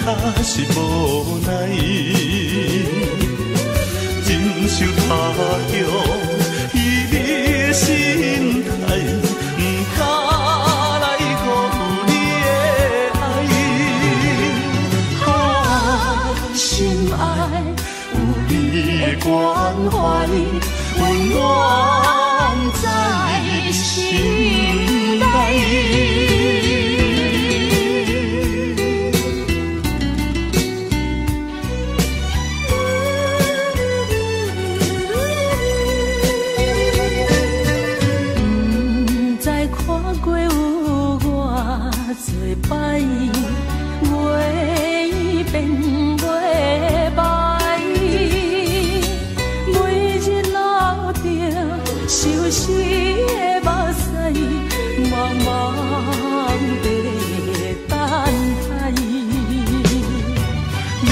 较是无奈，忍受他乡揖你的心态，不敢来辜负你的爱。啊，心爱有你的关怀，温暖在心内。摆月变月白，每日流着熟悉的目屎，茫茫地等待。你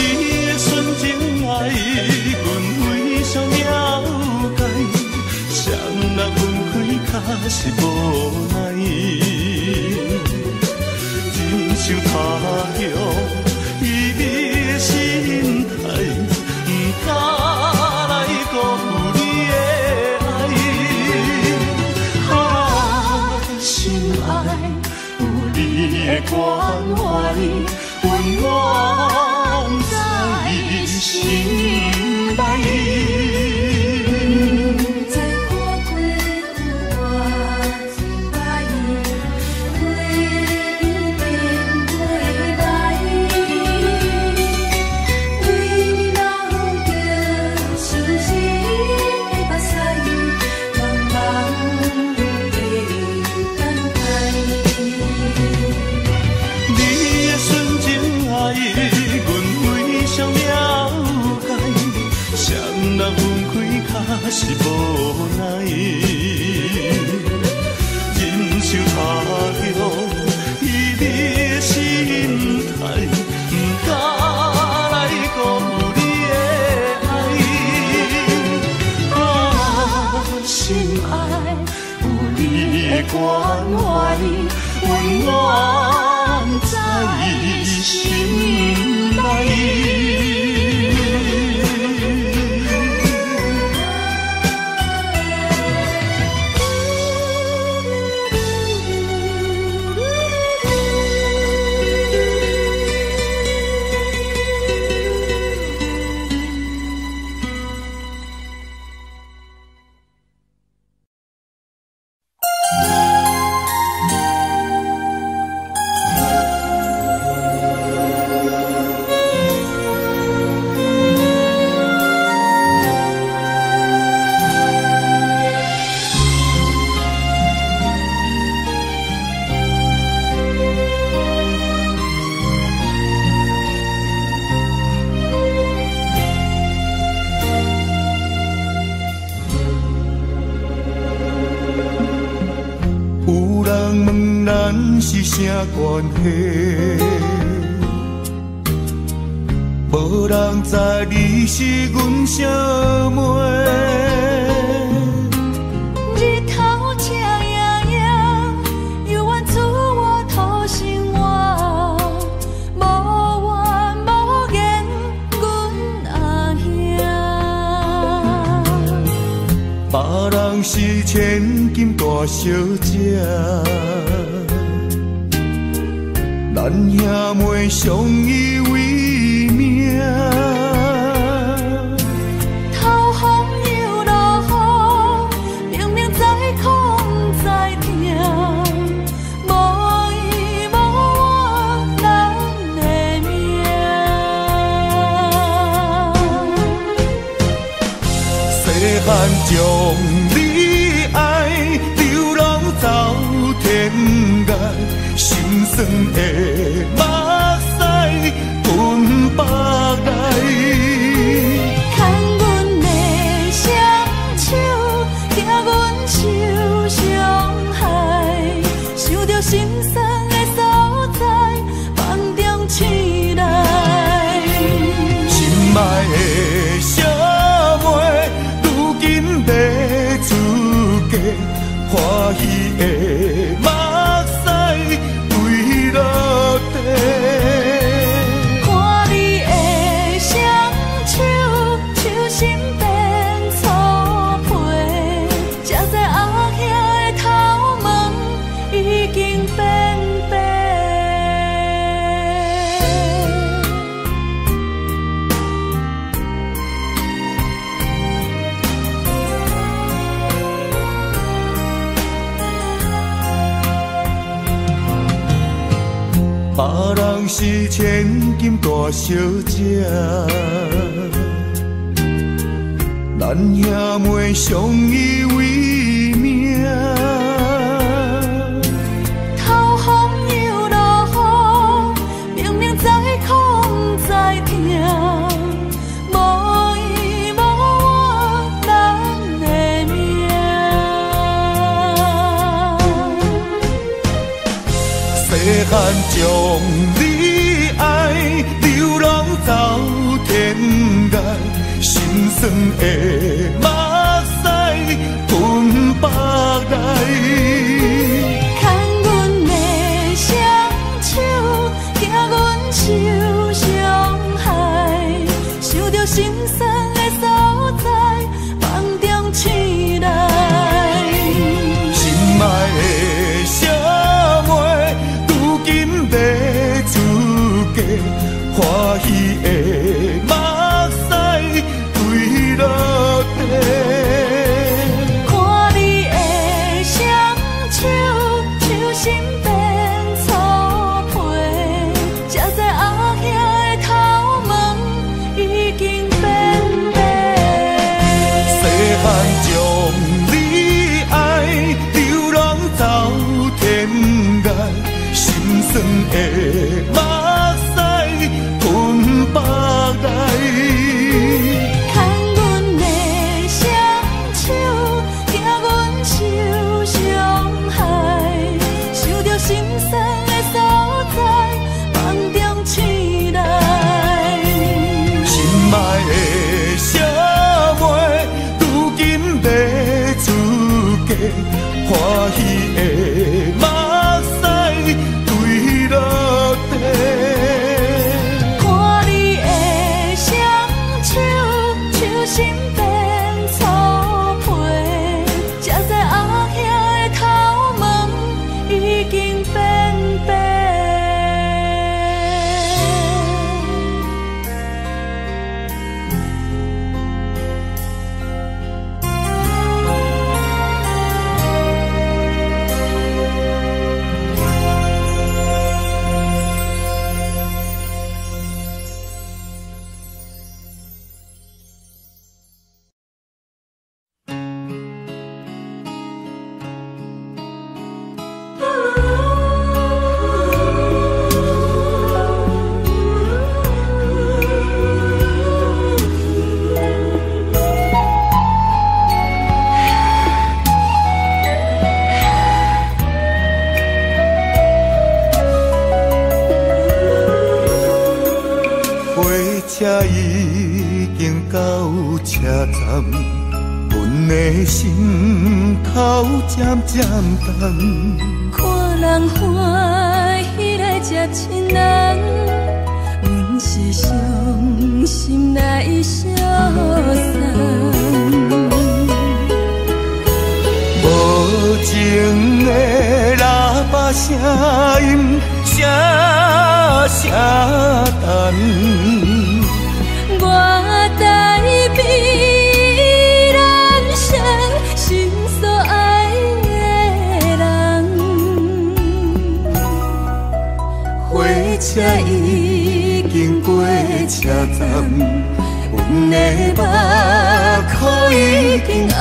的纯情爱，阮非常了解，谁人分开较是无奈。忍受他乡揖你的心态，不敢来辜负你的爱。啊，心爱有你的关怀，温暖在心内。是无奈，忍受他乡揖你的心态，不敢来辜负你的爱。啊，心爱有你的关怀，温暖在心内。是啥关系？无人知你是阮啥妹。日头赤炎炎，犹原厝我土生活，无怨无言，阮阿兄。别人是千金大小姐。咱兄妹相依为命，头风又落雨，明明在苦在痛，无依无我咱的命。细汉将你爱流浪走天涯。心酸的目屎吞腹来，牵阮的双手，惊阮受伤害，想着心酸的所在，放中醒来。心爱的小妹，如今要出嫁，欢喜的目屎。落地，看变变。别人是千金大小姐，咱兄妹相依为命。头风又落雨，明明知苦不知痛，无依无我人的命。细汉将你爱，流浪走天涯，心酸的目屎吞腹来。牵阮的双手，惊阮受伤害，想着心酸的所在，梦中醒来。心爱的小妹，如今在自家，欢喜的目屎垂落地。看你的双手，手心变粗皮，才知后兄的头毛已经变白。细汉将你爱，流浪走天涯，心酸的目屎吞腹来。牵阮的双手，惊阮受伤害，想着心酸的所在，梦中醒来。心爱的小妹，如今在自家，欢喜的目屎垂落地。看你的双手，手心变粗皮，才知后兄的头毛已经变白。车已经到车站，阮的心头渐渐重。看人欢喜来接亲人，阮是伤心来相送。无情的喇叭声音，声声等。我代悲人生，心所爱的人。火车已经过车站，阮的目眶已经红。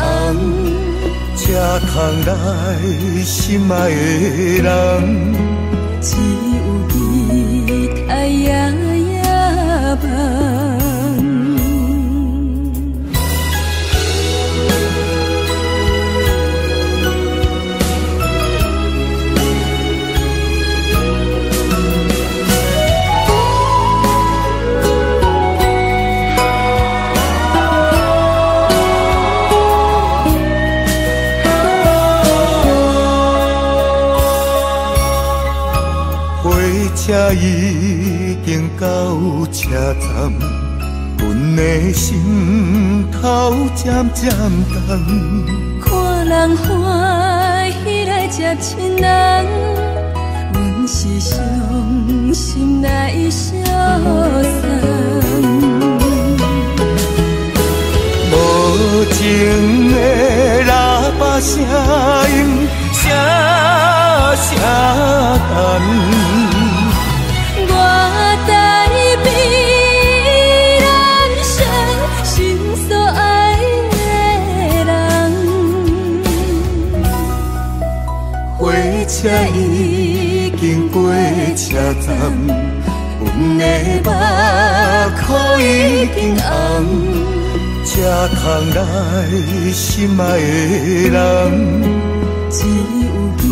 车窗内心爱的人，只有你太夜夜梦。车已经到车站，阮的心头渐渐重。看人欢喜来接亲人，是伤心来消散。无情的喇叭声音，声声干。我在比人生心所爱的人，火车已经过车站，阮的目眶已经红。才通来心爱的人，只有期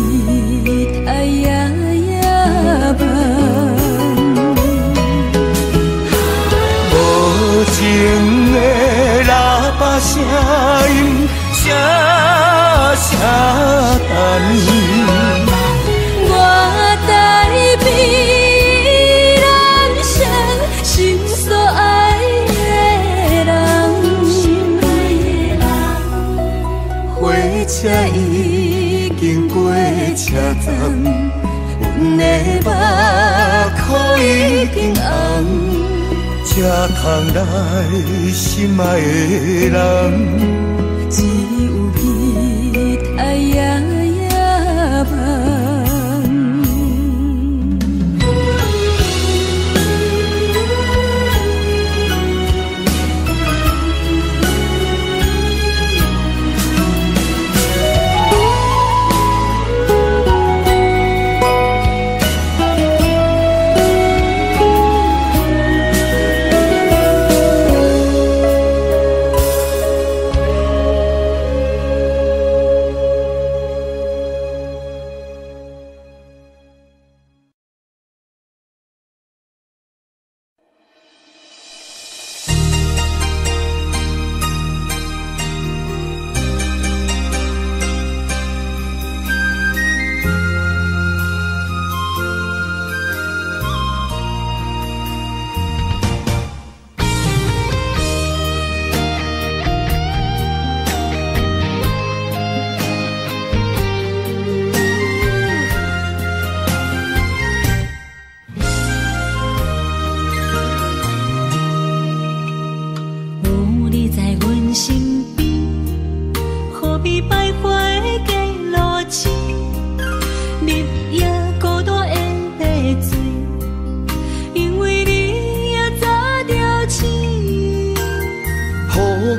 待夜夜梦。无情的喇叭声音，声声干。我在比人生心所爱的人，火车已经过车站，阮的目眶已经红，才通来心爱的人，只有期待夜夜梦。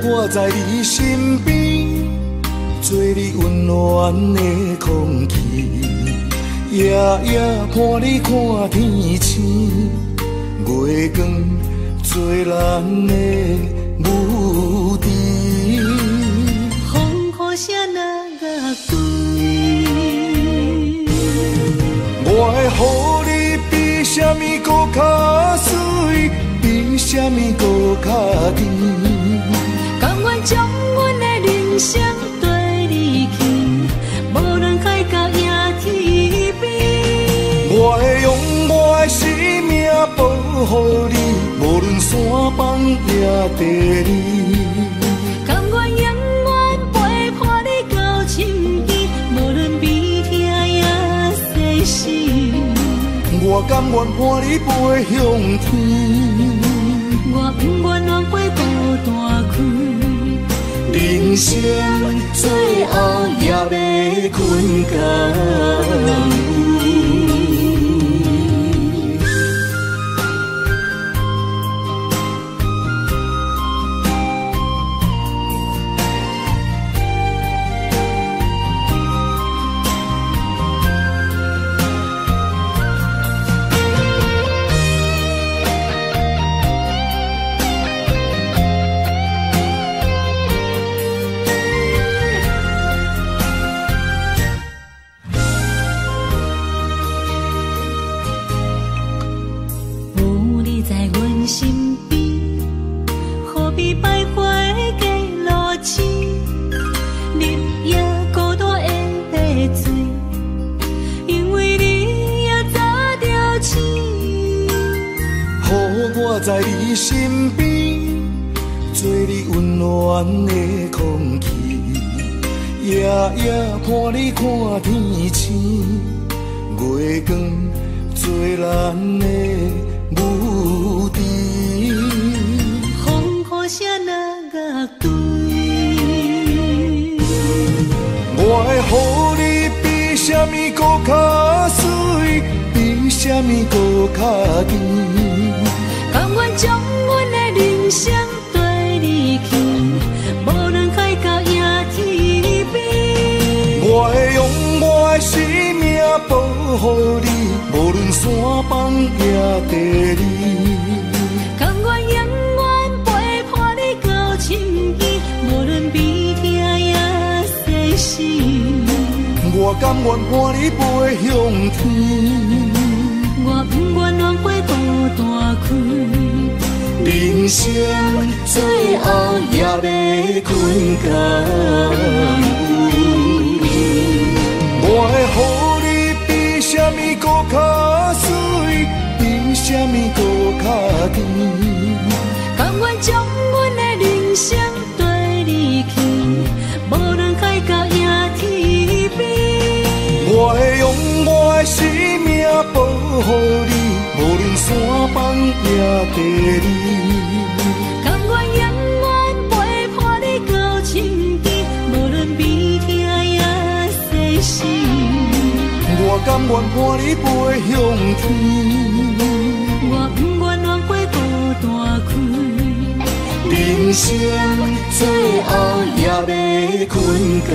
我在你身边，做你温暖的空气，夜夜伴你看天星，月光做咱的母滴。风雨声那个对，我会予你比什么搁较水，比什么搁较甜。甘愿将阮的人生对你去，无论海角也天边。我会用我的生命保护你，无论山崩也地理。甘愿永远陪伴你到深更，无论悲痛也世事。我甘愿伴你飞向天，我不愿浪费孤单开。人生最后也要困觉。在你身边，做你温暖的空气，夜夜伴你看天星，月光做咱的母猪。风雨声若乐队，我会予你比什么搁较水，比什么搁较甜。甘愿将阮的人生跟你去，无论海角也天边。我会用我的生命保护你，无论山崩也地理。甘愿永远陪伴你到深更，无论悲痛也世事。我甘愿伴你飞向天。我不愿浪费孤单开，人生最后也要困觉。我会予你比什么搁较水，比什么搁较甜。甘愿将阮的人生跟你去，无论海角也天边。我会用我的生命保护你，无论山崩也地理。甘愿永远陪伴你到深更，无论悲痛也世事。我甘愿伴你飞向天。我不愿浪费孤单开，人生最后也要困觉。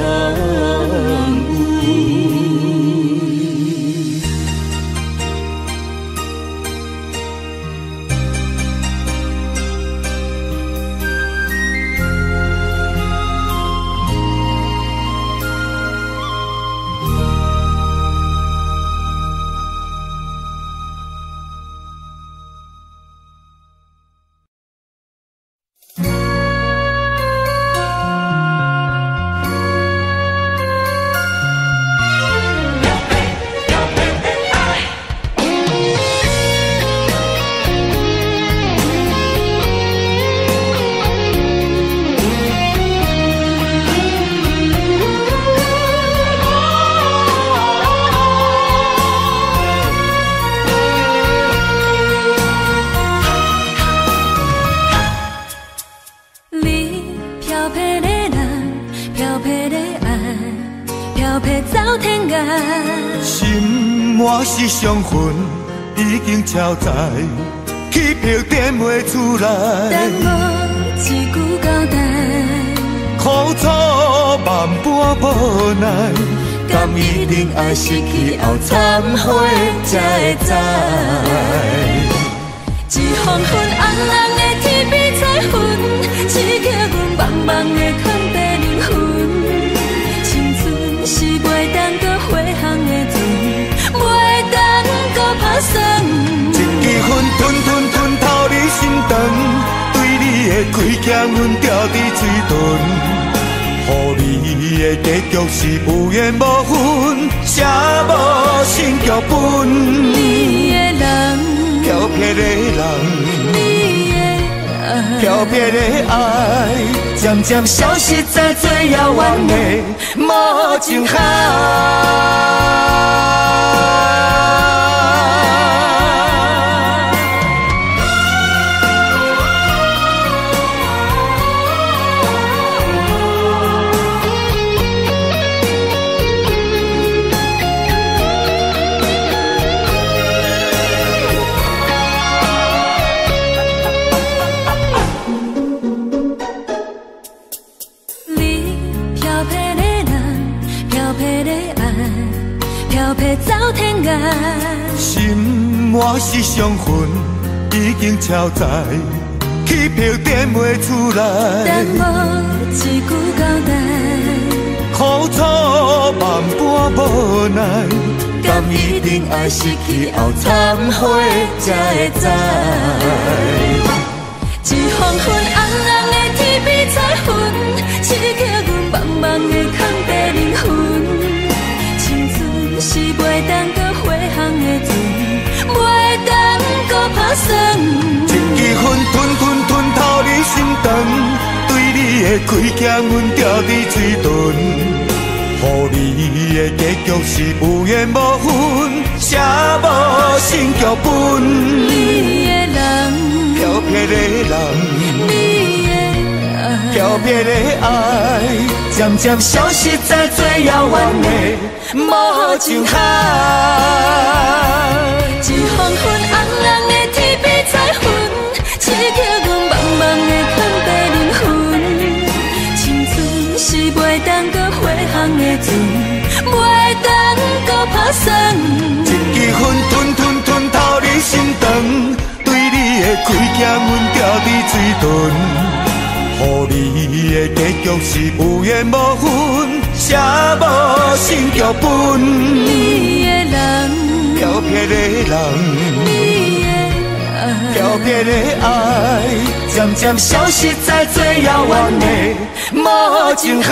我是伤痕已经超载，气魄点袂出来。等我一句交代，苦楚万般无奈，敢一定爱失去后忏悔才会知。一风昏红红的天边彩云，刺激阮茫茫的空地灵魂。青春是袂当搁回航的船，袂当搁打算。一支烟吞透你心肠，对你的亏欠阮掉伫嘴唇，予你的结局是无缘无分，写无新剧本。你的人，漂泊的人，你的爱，漂泊的爱，渐渐消失在最遥远的无情海。走天涯，心满是伤痕已经超载，气魄点袂出来。等我一句交代，苦楚万般无奈，敢一定爱失去后忏悔才会知。一风昏红红的天边彩云，刺激阮茫茫的空地灵魂。是袂当搁回航的船，袂当搁打算。一支烟吞透你心肠，对你的亏欠阮掉伫嘴唇，予你的结局是有缘无分，写无成剧本。你的人，漂泊的人，你的爱，漂泊的爱，渐渐消失在最遥远的无尽海。一黄昏红红的天边彩云，刺激阮茫茫的坎坷灵魂。青春是袂当搁回航的船，袂当搁打算。一支烟吞吞透你心肠，对你的亏欠阮掉伫水豚。予你的结局是有缘无分，写无成剧本。你的人，漂泊的人，你的爱，漂泊的爱，渐渐消失在最遥远的无尽海。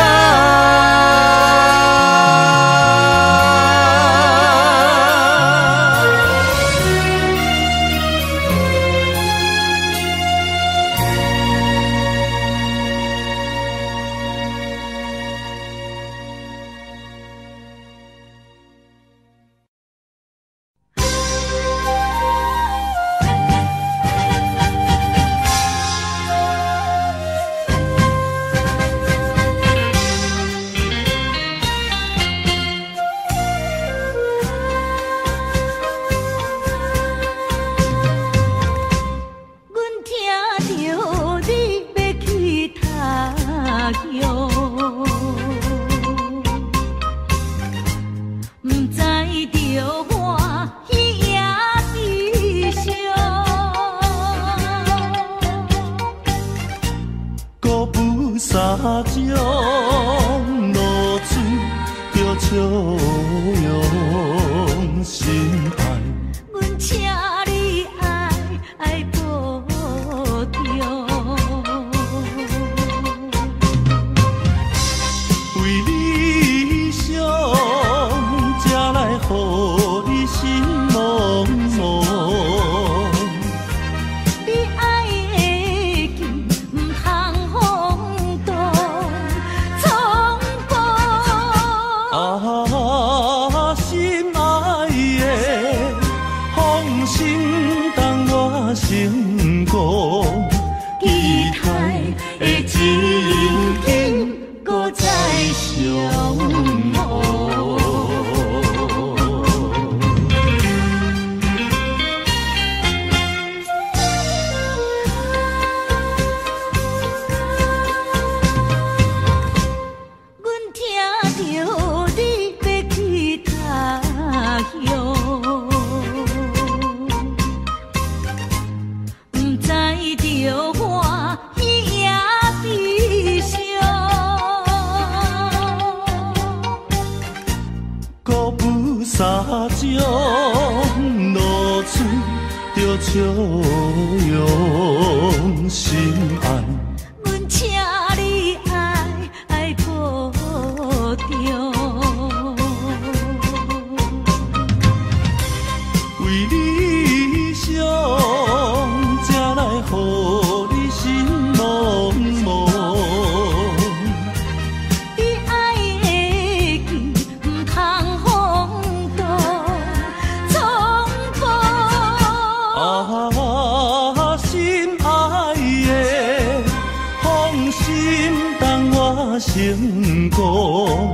成功，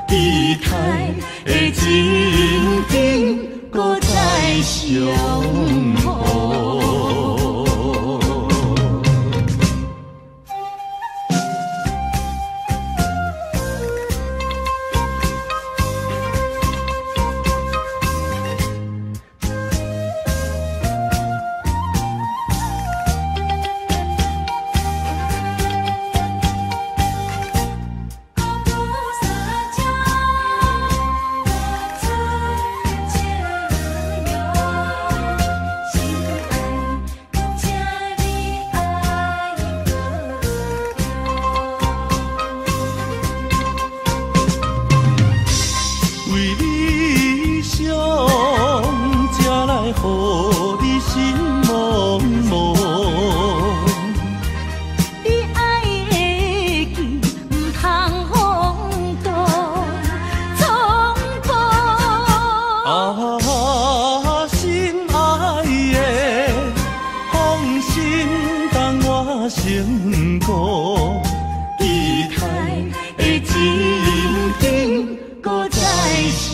期待的情景，搁再相逢。心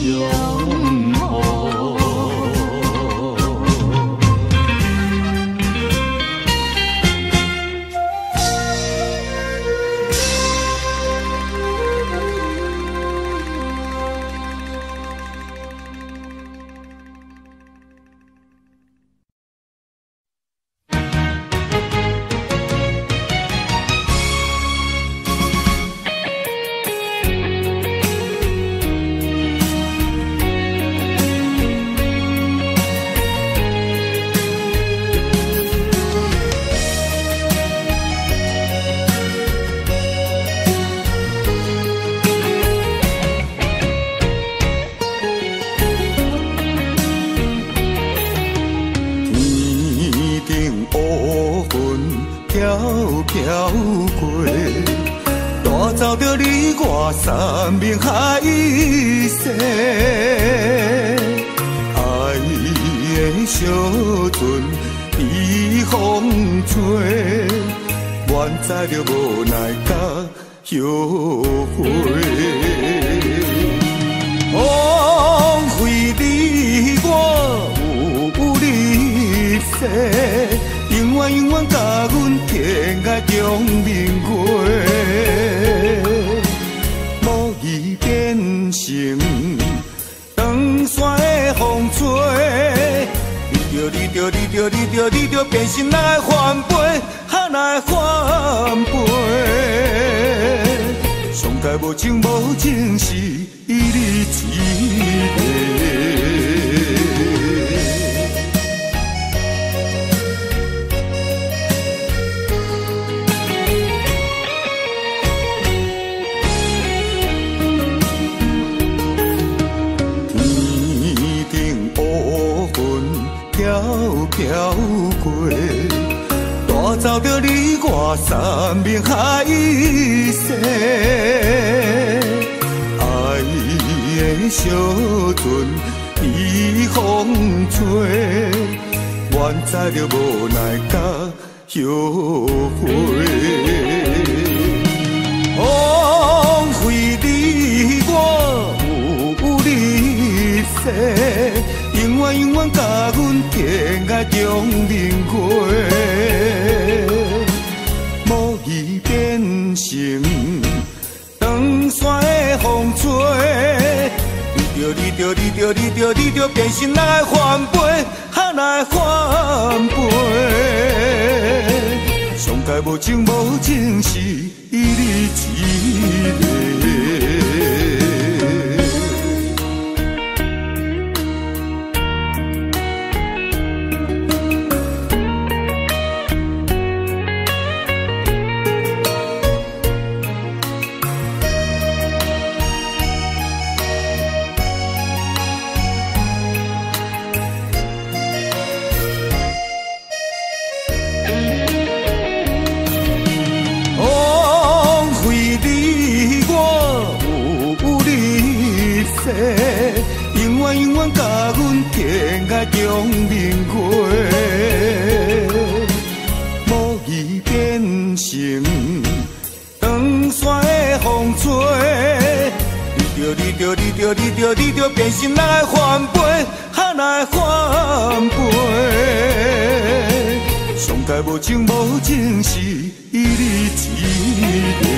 相好。走着你我山盟海誓，爱的小船被风吹，愿知着无奈甲后悔，枉费你我有你世，永远永远甲阮天涯中明月。变成长山的风吹，你着变成来翻飞，来翻飞。上界无情无情是你一个。飘过，带走着你我山盟海誓，爱的小船被风吹，愿知着无奈甲后悔，枉费你我有你世。永远永远甲阮天涯中明月，无意变成长山的风吹，你着变成来翻飞，来翻飞。上界无情无情是你一个。永远永远甲阮天涯中明月，无意变成长山的风吹，你着变成来翻飞，来翻飞。上界无情无情是你一个。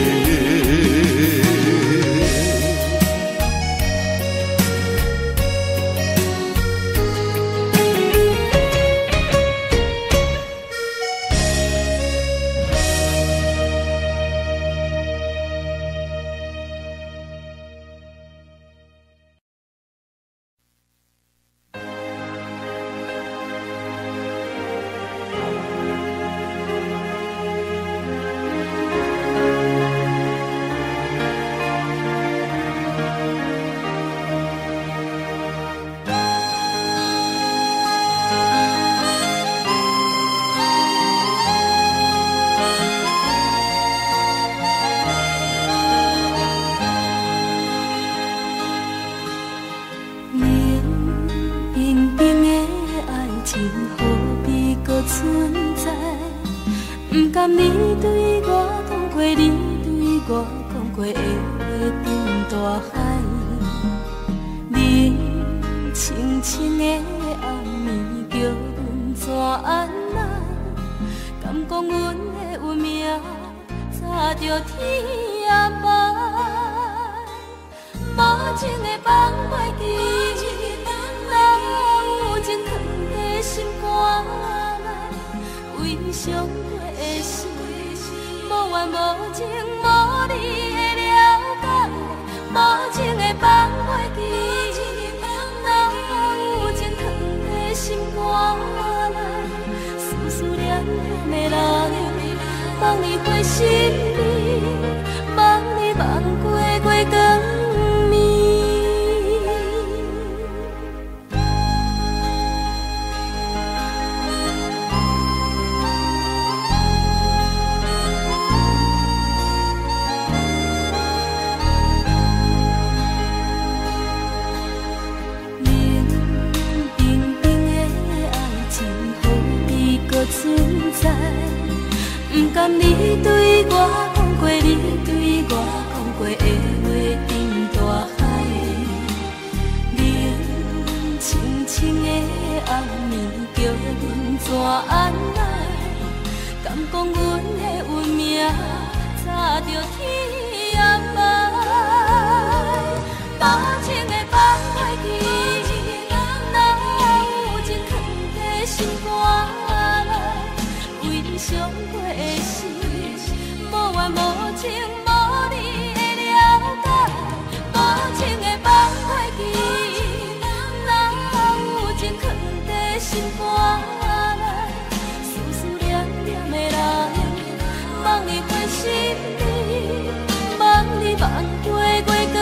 清的暗暝，叫阮怎安来？敢讲阮的运命早着天涯？无情的放袂记，哪有情藏在心肝内？为伤过的心，无缘无情，无你的了解。无情的放袂记，哪有情藏在心肝内？思念念的人，望你回心里，望你望过月光。存在，不甘你对我讲过，你对我讲过的话沉大海。冷清清的暗暝，叫阮怎安来？敢讲阮的运命早着天涯？无情的放袂记，哪有情藏在心肝？伤过的心，无缘无情，无你的了解。无情的放袂记，哪有情藏在心肝内？思念念的人，望你回心里，望你望过月光。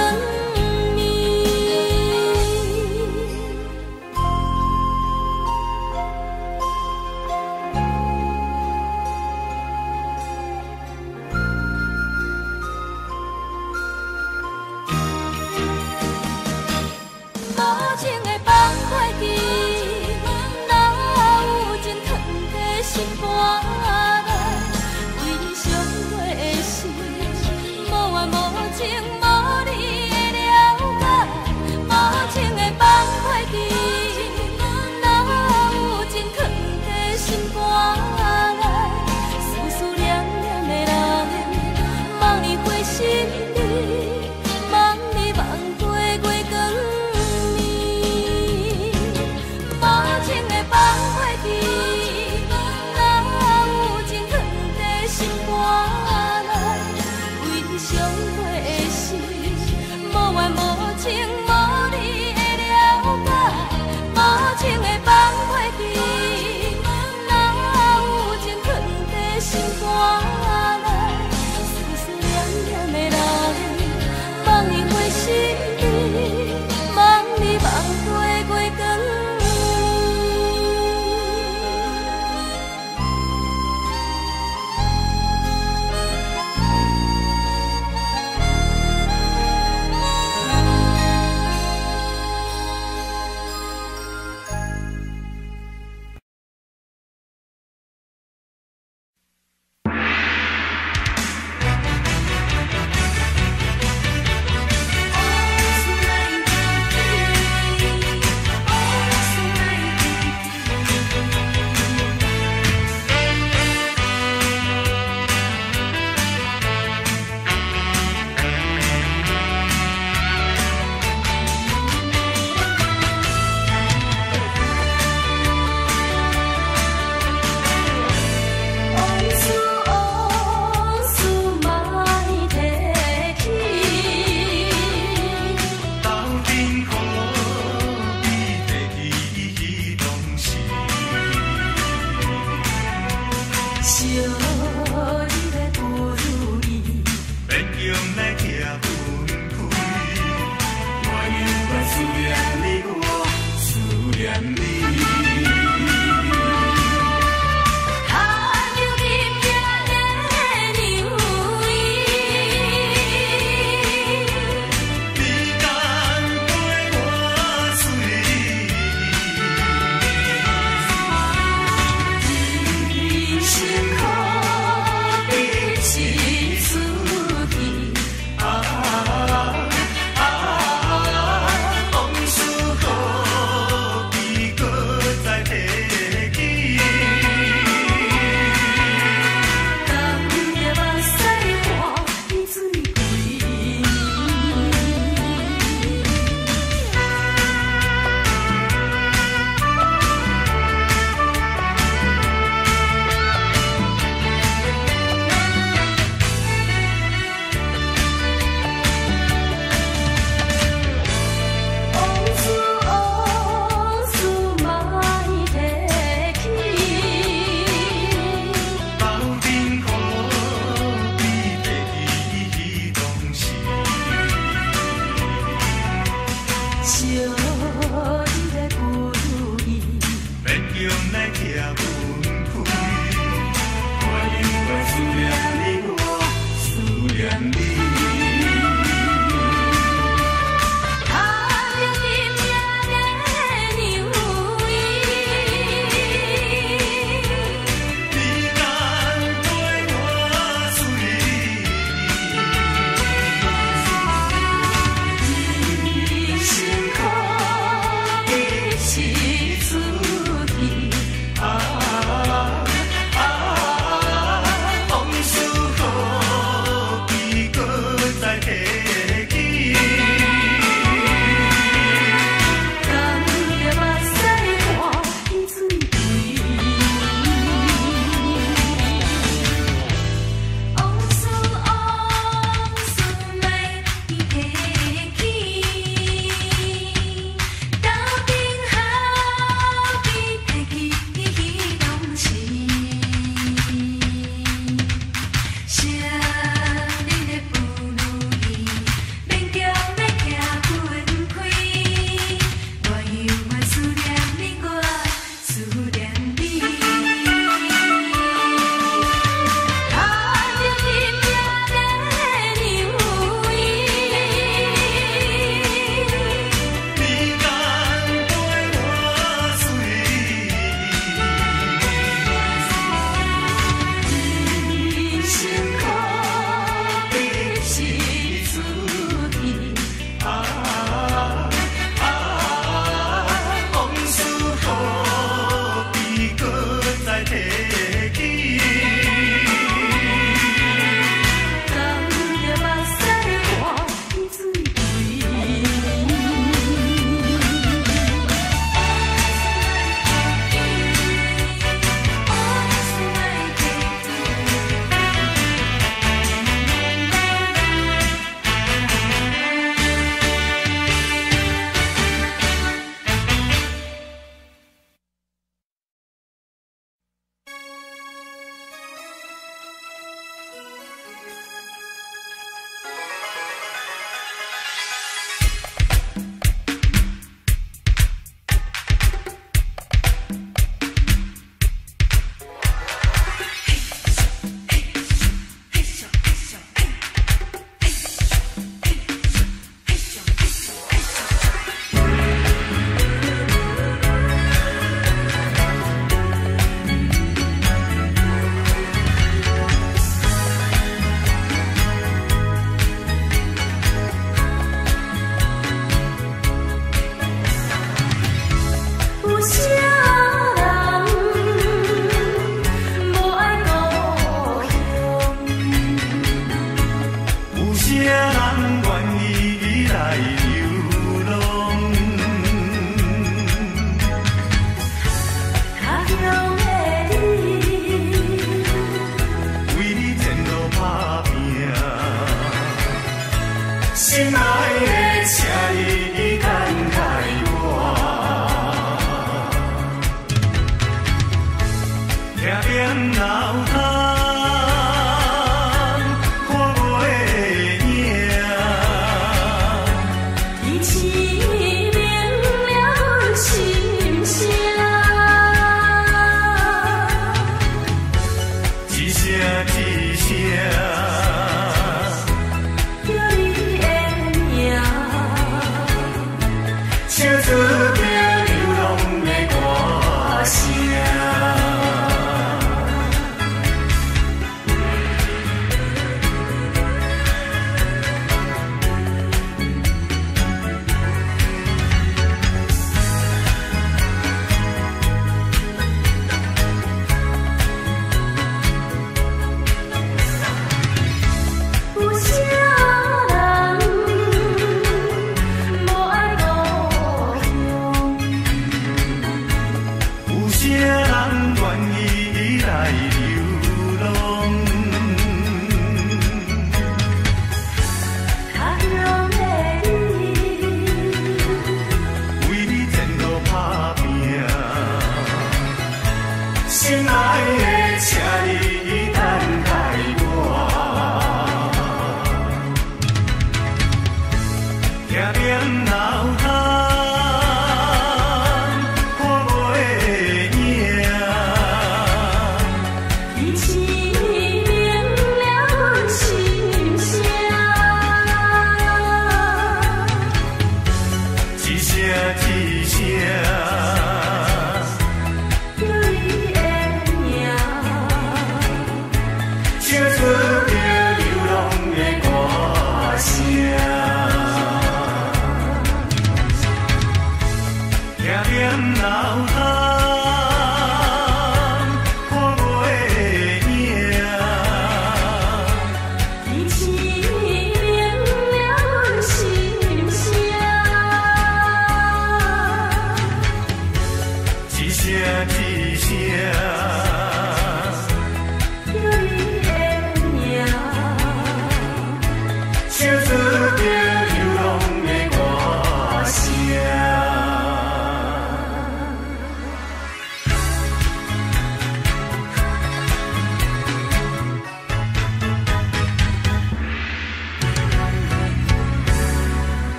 小你来陪伊，别强来拆阮开，我因为思念你，我思念你。心苦。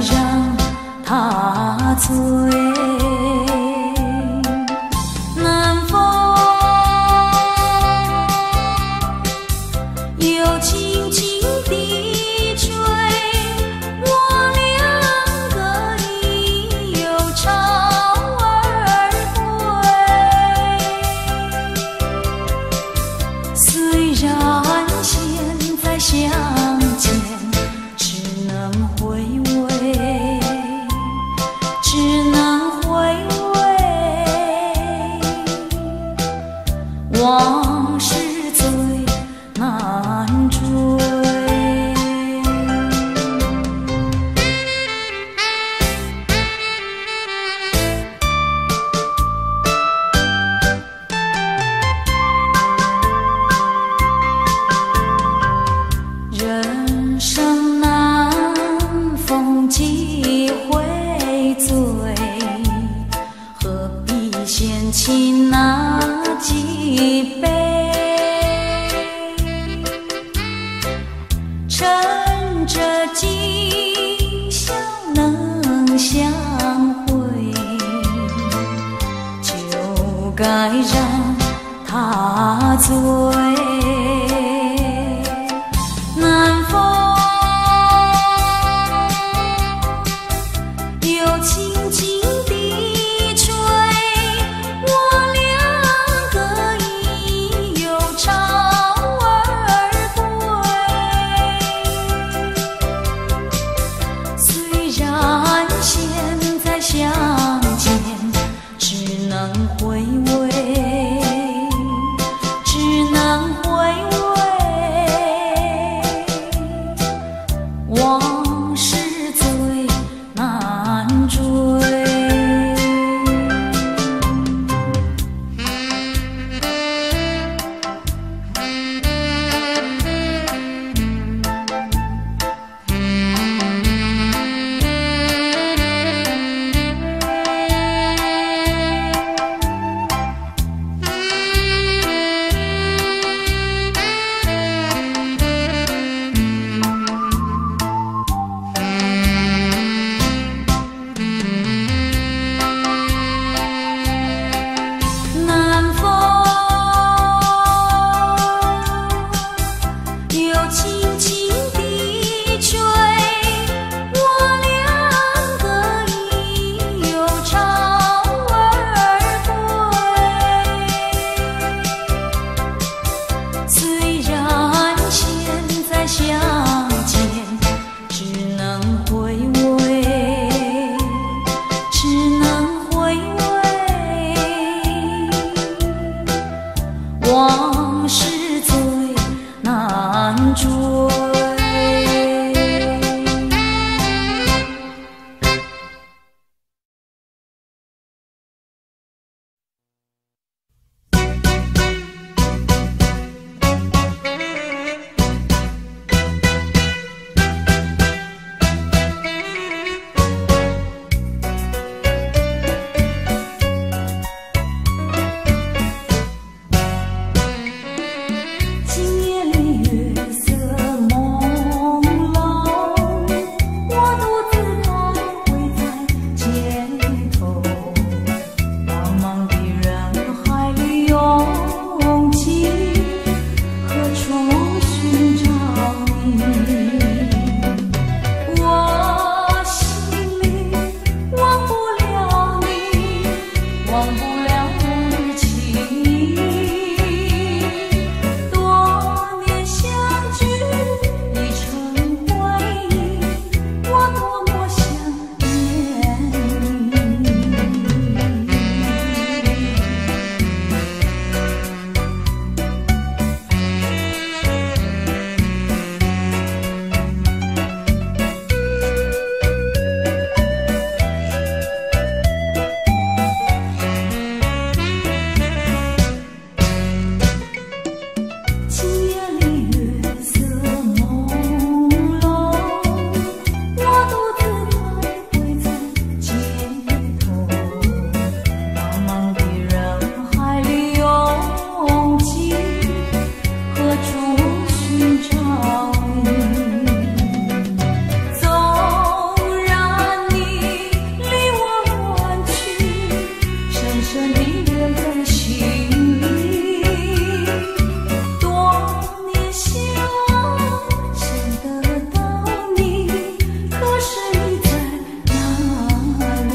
让它醉。往事最难追。人生难逢几回醉，何必嫌弃那几杯？趁着今宵能相会，就该让他醉。南风又轻轻地吹，我两个已有朝而归。虽然现在相见只能回味，只能回味。往事最难追。南风又轻轻地吹，我两个已有朝而归。虽然现在相见只能回味，只能回味。往事最难追。今夜里月色朦胧，我独自徘徊在街头，茫茫的人海里拥挤，何处寻找你？我心里忘不了你，忘不了日期。多年相聚已成回忆，我多么想念你。今夜里月色朦胧，我独自徘徊在街头，茫茫的人海里拥挤，何处寻找你？纵然你离我远去，深深地留在心里。多年相望，想得到你，可是你在哪里？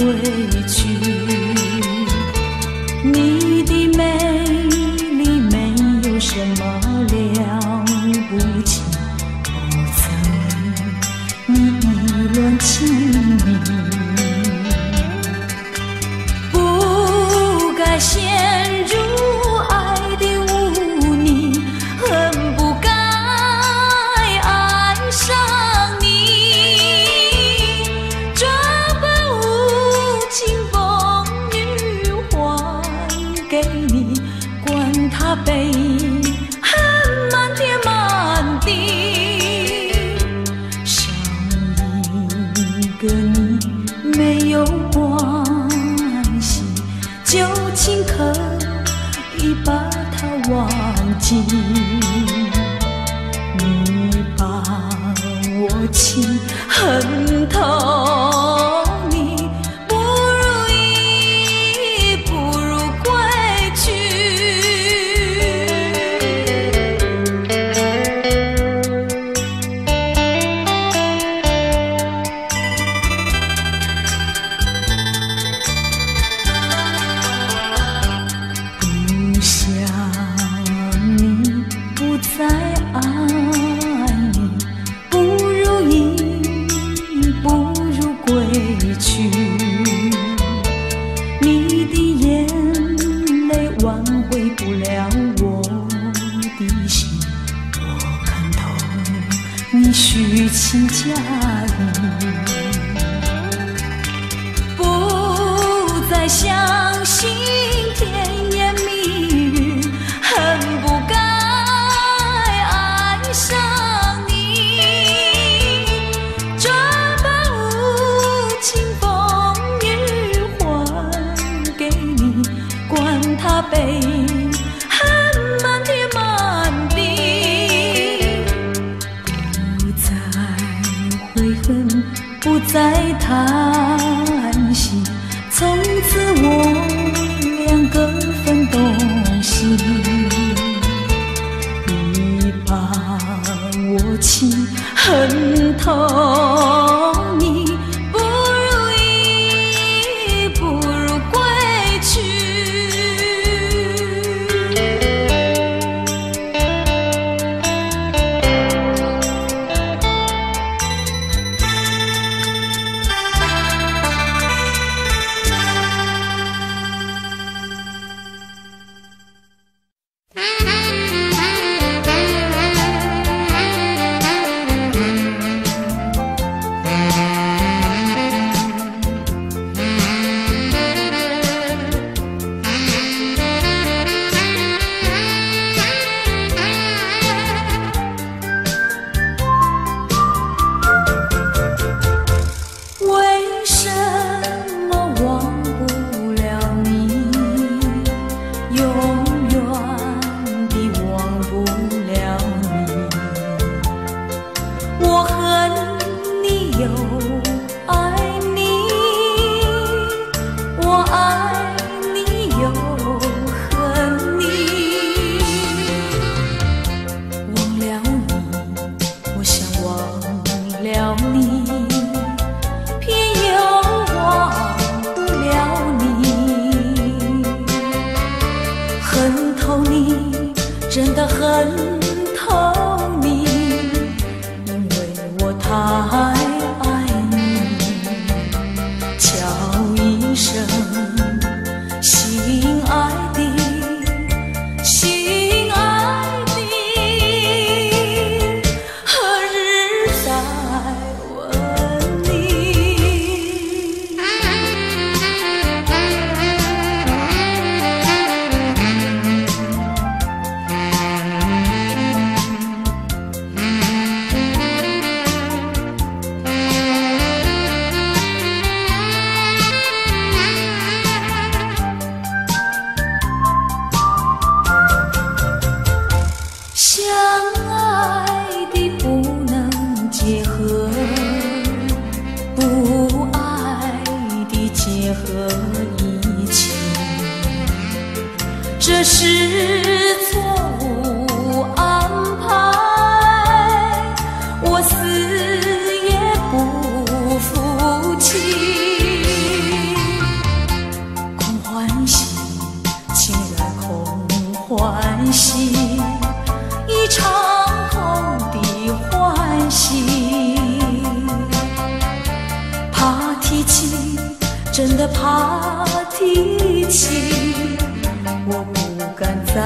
归去。你的美丽没有什么了不起，不曾为你意乱情迷，不该陷入爱的污泥，恨不该爱上你，转把无情风雨还给你，管他悲恨满天满地，少一个你没有关系，就请可以把它忘记。你把我情恨透，你不如意，不如归去。不想你，不再爱你，不如意，不如归去。你的眼泪挽回不了我的心，我看透你虚情假意，不再相信甜言蜜语，恨不该爱上你，转把无情风雨还给你，管他悲恨满天满地，不再悔恨，不再叹息，从此我两个分东西。你把我情恨透，你不如意，不如归去。为什么忘不了你，永远地忘不了你？我恨你又爱你，我爱你又恨你。忘了你，我想忘了你，偏又忘不了你。恨透你，真的恨透你，因为我太爱你。叫一声心爱的，心爱的，何日再问你？相爱的不能结合，不爱的结合一起，这是错误安排，我死也不服气。真的怕提起，我不敢再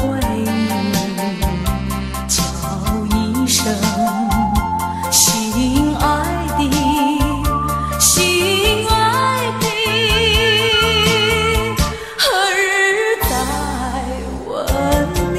回忆，叫一声心爱的，心爱的，何日再问你？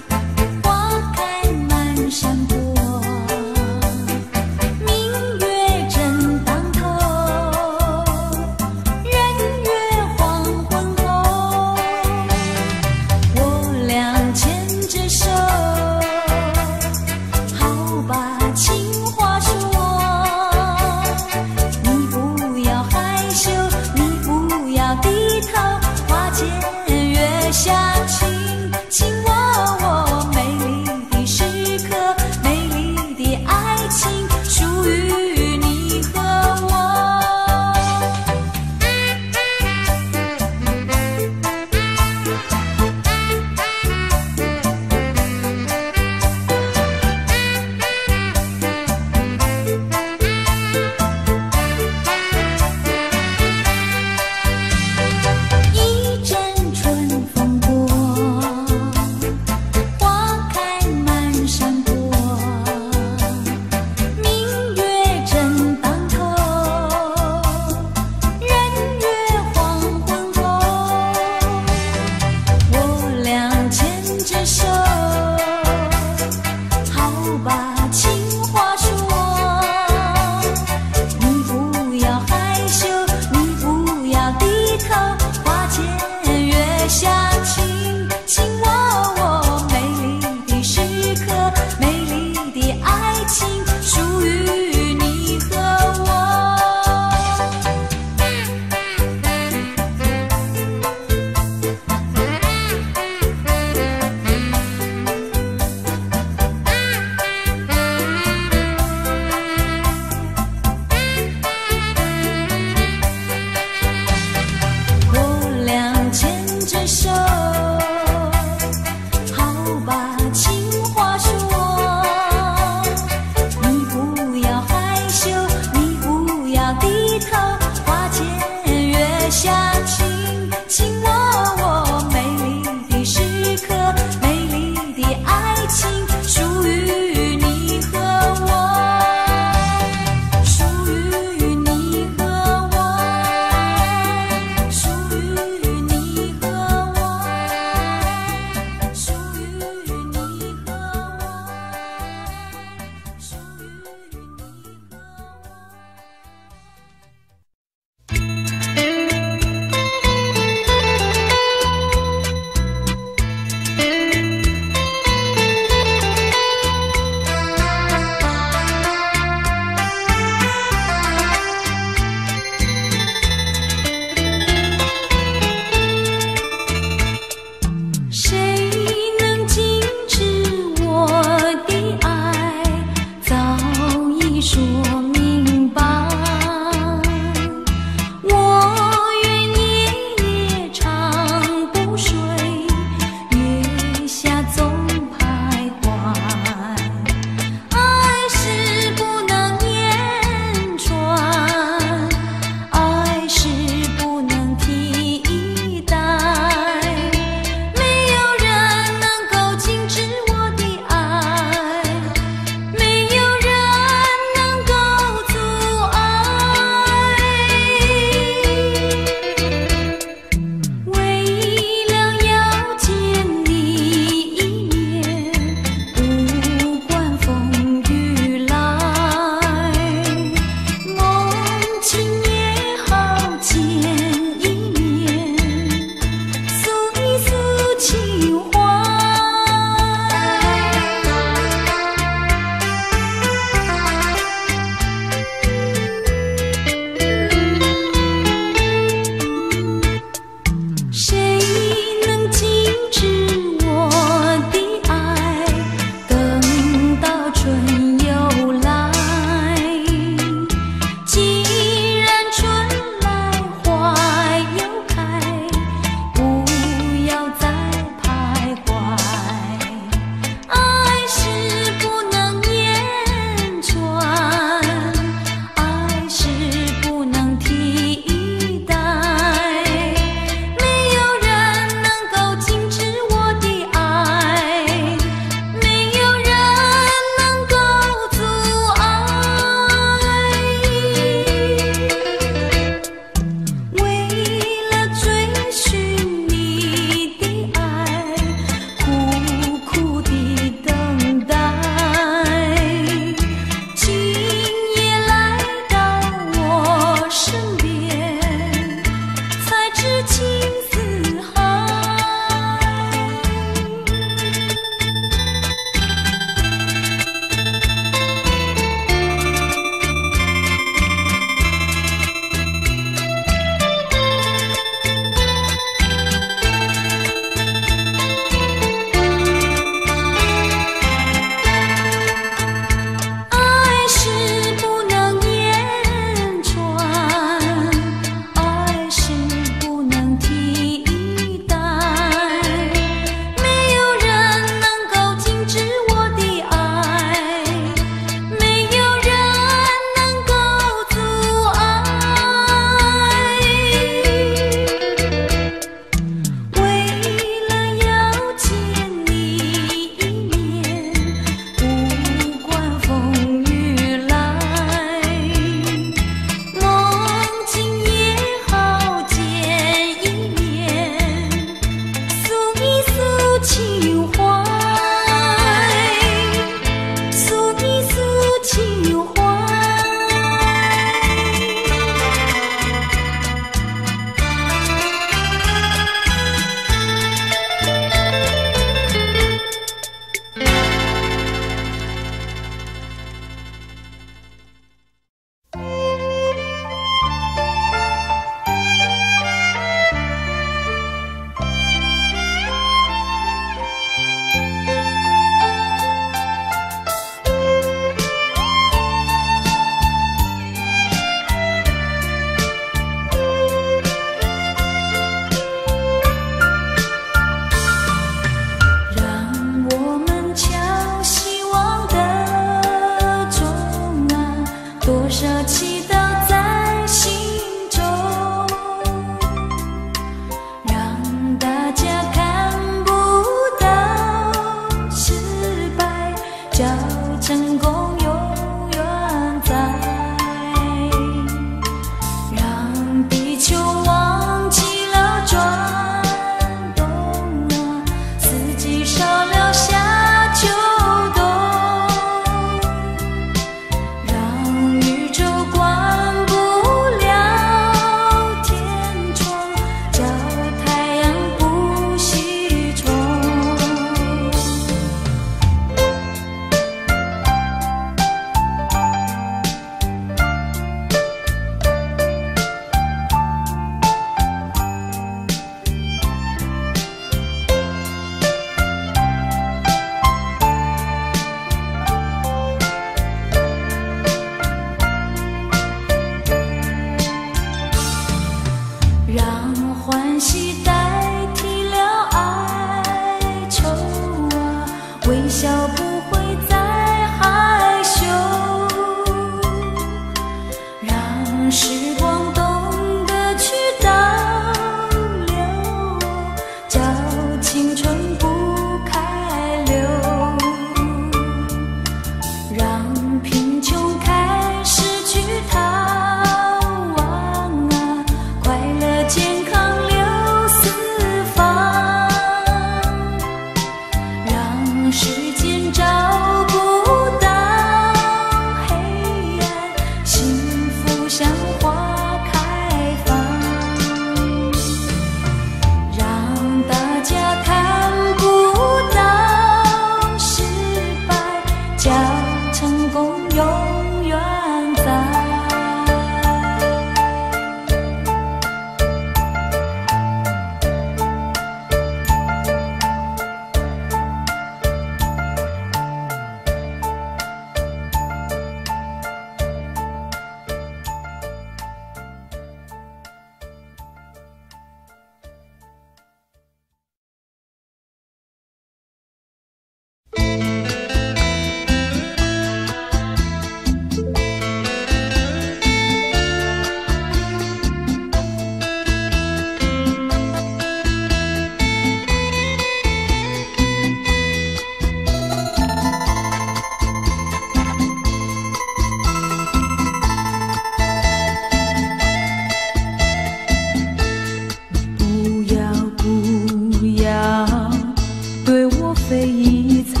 非一猜，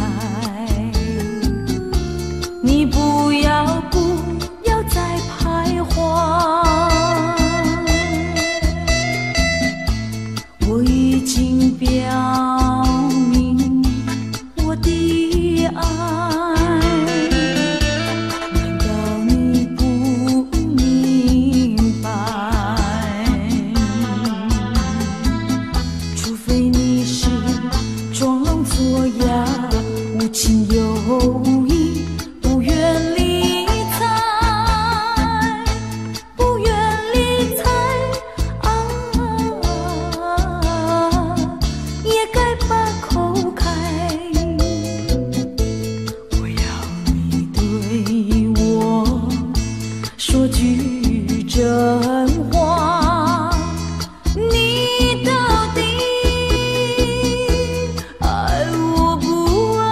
你不要再徘徊。我已经表明我的爱，难道你不明白？除非你是装聋作哑，无情有义，不愿理睬，不愿理睬啊，也该把口开。我要你对我说句真话，你到底爱我不爱？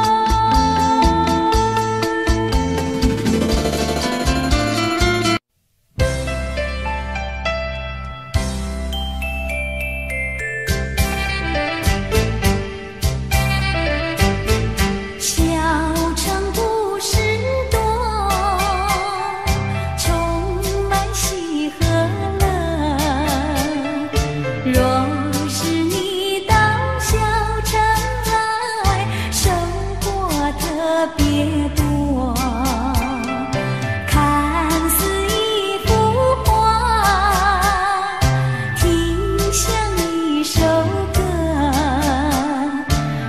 小城故事多，充满喜和乐。若是你到小城来，生活特别多，看似一幅画，听像一首歌，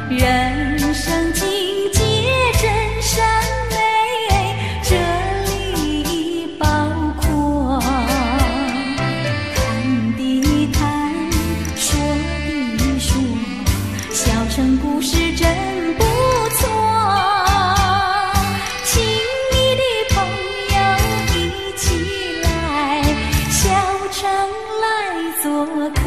人生境界真善美，这里包括谈的谈，说的说，小城故事真不错，请你的朋友一起来小城来做客。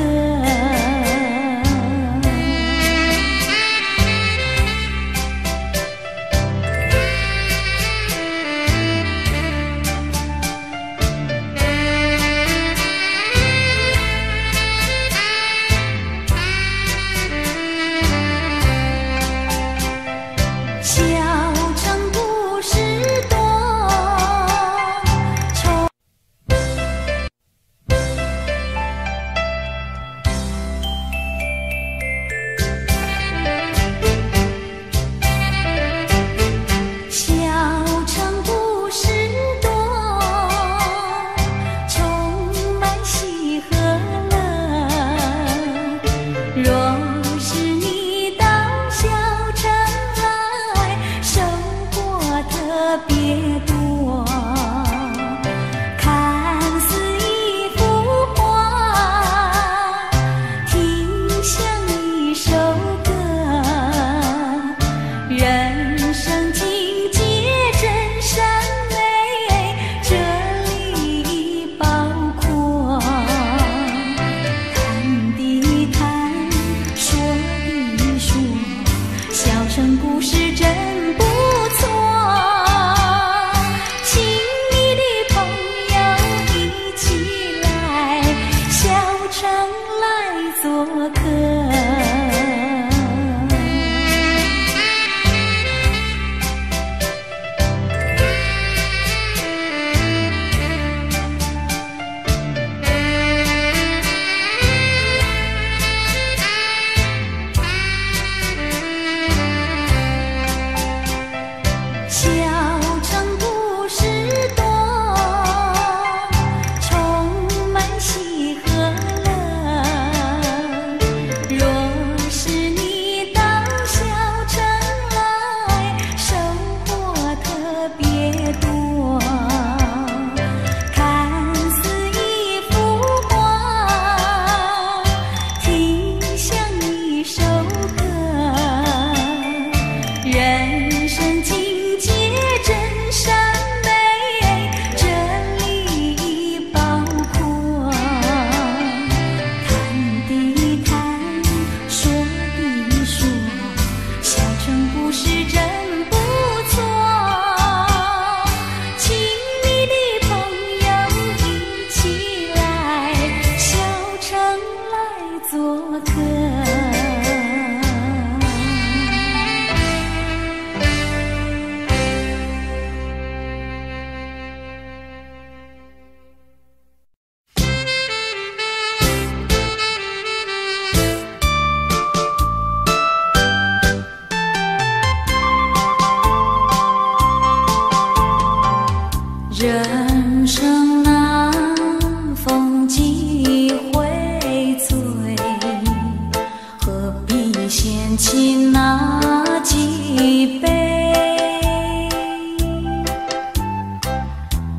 嫌弃那几杯，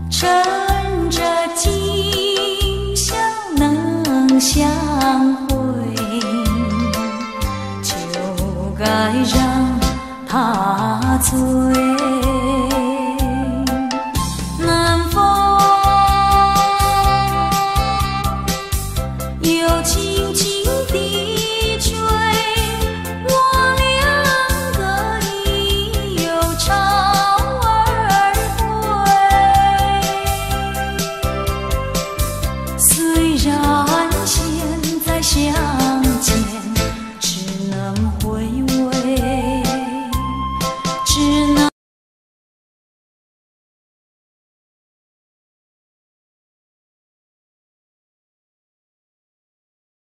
趁着今宵能相会，就该让他醉。南风又轻轻地吹，我两个已又潮而归。虽然现在相见，只能回味。